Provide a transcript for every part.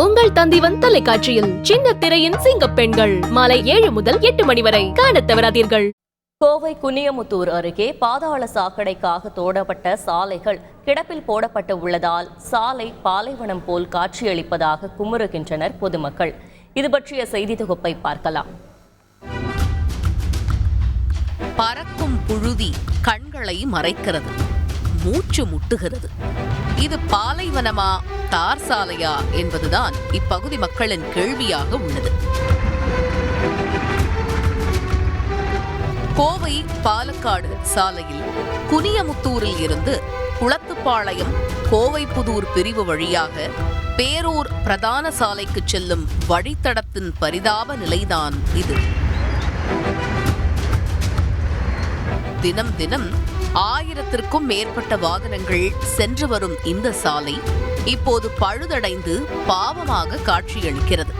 உங்கள் தந்திவன் தொலைக்காட்சியில் சின்ன திரையின் சிங்க பெண்கள் மாலை 7 முதல் 8 மணி வரை காணத் தவறாதீர்கள். கோவை குனியமுத்தூர் அருகே பாதாள சாக்கடைக்காக தோடப்பட்ட சாலைகள் கிடப்பில் போடப்பட்டு உள்ளதால் சாலை பாலைவனம் போல் காட்சியளிப்பதாக குமுறுகின்றனர் பொதுமக்கள். இது பற்றிய செய்தி தொகுப்பை பார்க்கலாம். பறக்கும் புழுதி கண்களை மறைக்கிறது, மூச்சு முட்டுகிறது. இது பாலைவனமா தார் சாலையா என்பதுதான் இப்பகுதி மக்களின் கேள்வியாக உள்ளது. கோவை பாலக்காடு சாலையில் குனியமுத்தூரில் இருந்து குளத்துப்பாளையம் கோவைப்புதூர் பிரிவு வழியாக பேரூர் பிரதான சாலைக்கு செல்லும் வழித்தடத்தின் பரிதாப நிலைதான் இது. தினம் தினம் 1000த்திற்கும் மேற்பட்ட வாகனங்கள் சென்று வரும் இந்த சாலை இப்போது பழுதடைந்து பாவமாக காட்சியளிக்கிறது.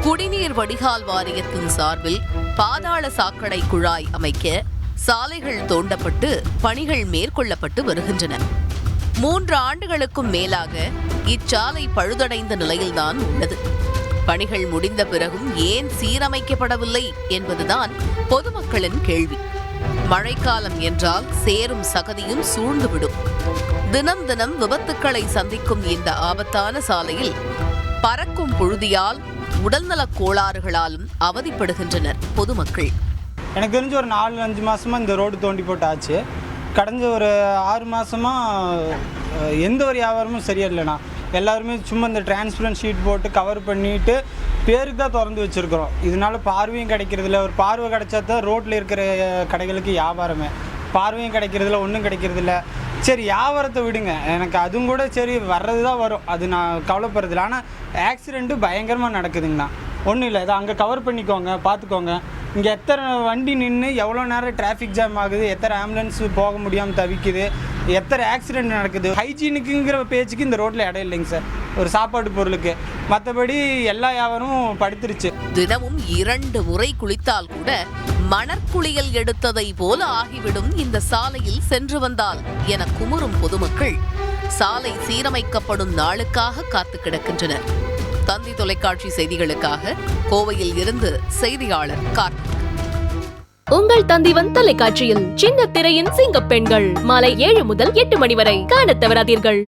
குடிநீர் வடிகால் வாரியத்தின் சார்பில் பாதாள சாக்கடை குழாய் அமைக்க சாலைகள் தோண்டப்பட்டு பணிகள் மேற்கொள்ளப்பட்டு வருகின்றன. 3 ஆண்டுகளுக்கும் மேலாக இச்சாலை பழுதடைந்த நிலையில்தான் உள்ளது. பணிகள் முடிந்த பிறகும் ஏன் சீரமைக்கப்படவில்லை என்பதுதான் பொதுமக்களின் கேள்வி. மழைக்காலம் என்றால் சேரும் சகதியும் சூழ்ந்துவிடும். தினம் தினம் விபத்துக்களை சந்திக்கும் இந்த ஆபத்தான சாலையில் பறக்கும் புழுதியால் உடல்நலக் கோளாறுகளாலும் அவதிப்படுகின்றனர் பொதுமக்கள். எனக்கு தெரிஞ்சு ஒரு 4-5 மாசமா இந்த ரோடு தோண்டி போட்டு ஆச்சு. கடந்த ஒரு 6 மாசமா எந்த ஒரு வியாபாரமும் சரியில்லைண்ணா. எல்லாருமே சும்மா இந்த டிரான்ஸ்பரன்ட் ஷீட் போட்டு கவர் பண்ணிட்டு பேருக்கு தான் திறந்து வச்சுருக்கிறோம். இதனால பார்வையும் கிடைக்கிறதில்ல. ஒரு பார்வை கிடைச்சா தான் ரோட்டில் இருக்கிற கடைகளுக்கு வியாபாரமே. பார்வையும் கிடைக்கிறதில்ல, ஒன்றும் கிடைக்கிறதில்ல. சரி, வியாபாரத்தை விடுங்க, எனக்கு அதுவும் கூட சரி வர்றது தான் வரும், அது நான் கவலைப்படுறதில்ல. ஆனால் ஆக்சிடெண்ட்டு பயங்கரமாக நடக்குதுங்கண்ணா. ஒன்றும் இல்லை, இதை அங்கே கவர் பண்ணிக்கோங்க, பார்த்துக்கோங்க. இங்கே எத்தனை வண்டி நின்று எவ்வளோ நேரம் டிராஃபிக் ஜாம் ஆகுது, எத்தனை ஆம்புலன்ஸ் போக முடியாமல் தவிக்குது, எத்தனை ஆக்சிடெண்ட் நடக்குது. ஹைஜீனுக்குங்கிற பேச்சுக்கு இந்த ரோட்டில் இடம் இல்லைங்க சார், ஒரு சாப்பாடு பொருளுக்கு. மற்றபடி எல்லா வியாபாரமும் படுத்துருச்சு. தினமும் 2 முறை குளித்தால் கூட மணற்குளியல் எடுத்ததை போல ஆகிவிடும் இந்த சாலையில் சென்று வந்தால் என குமுறும் பொதுமக்கள் சாலை சீரமைக்கப்படும் நாளுக்காக காத்து கிடக்கின்றனர். தந்தி தொலைக்காட்சி செய்திகளுக்காக கோவையில் இருந்து செய்தியாளர் கார்த்திக். உங்கள் தந்திவன் தொலைக்காட்சியில் சின்ன திரையின் சிங்க பெண்கள் மாலை 7 முதல் 8 மணி வரை காணத் தவறாதீர்கள்.